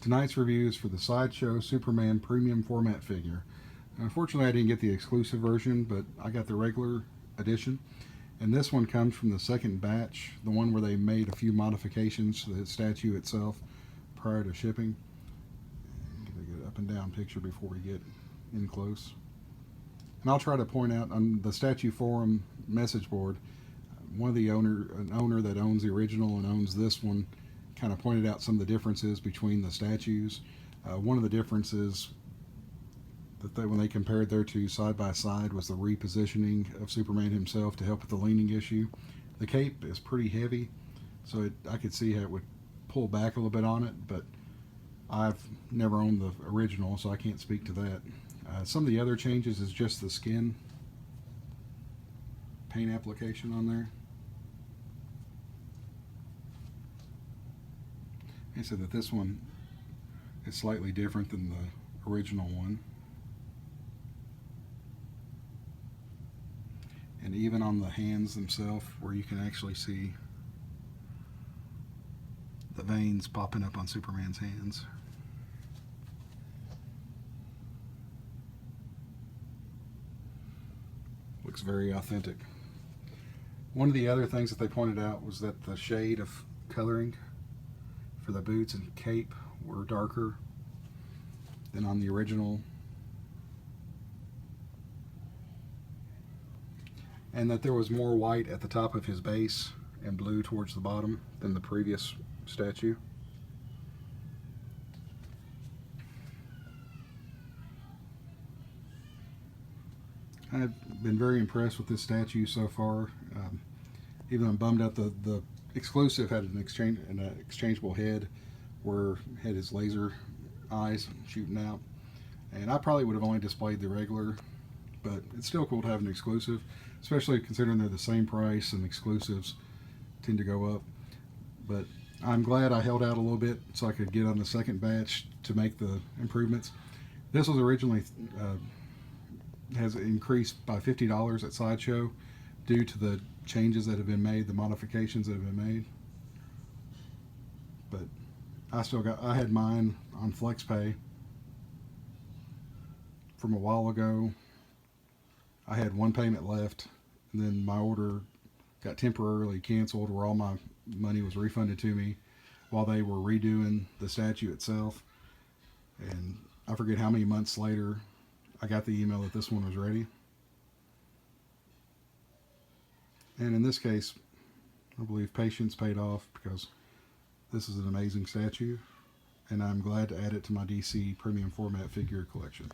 Tonight's review is for the Sideshow Superman Premium Format figure. Unfortunately, I didn't get the exclusive version, but I got the regular edition. And this one comes from the second batch, the one where they made a few modifications to the statue itself prior to shipping. Get a good up and down picture before we get in close. And I'll try to point out on the statue forum message board, one of the an owner that owns the original and owns this one kind of pointed out some of the differences between the statues. One of the differences that when they compared their two side by side was the repositioning of Superman himself to help with the leaning issue. The cape is pretty heavy, so I could see how it would pull back a little bit on it, but I've never owned the original, so I can't speak to that. Some of the other changes is just the skin paint application on there. I said that this one is slightly different than the original one. And even on the hands themselves, where you can actually see the veins popping up on Superman's hands. Looks very authentic. One of the other things that they pointed out was that the shade of coloring for the boots and cape were darker than on the original, and that there was more white at the top of his base and blue towards the bottom than the previous statue. I've been very impressed with this statue so far. Even though I'm bummed out the exclusive had an exchangeable head where it had his laser eyes shooting out, and I probably would have only displayed the regular, but it's still cool to have an exclusive, especially considering they're the same price and exclusives tend to go up. But I'm glad I held out a little bit so I could get on the second batch to make the improvements. This was originally has increased by $50 at Sideshow due to the changes that have been made, the modifications that have been made. But I had mine on FlexPay from a while ago. I had one payment left, and then my order got temporarily canceled where all my money was refunded to me while they were redoing the statue itself. And I forget how many months later I got the email that this one was ready. And in this case, I believe patience paid off because this is an amazing statue, and I'm glad to add it to my DC Premium Format figure collection.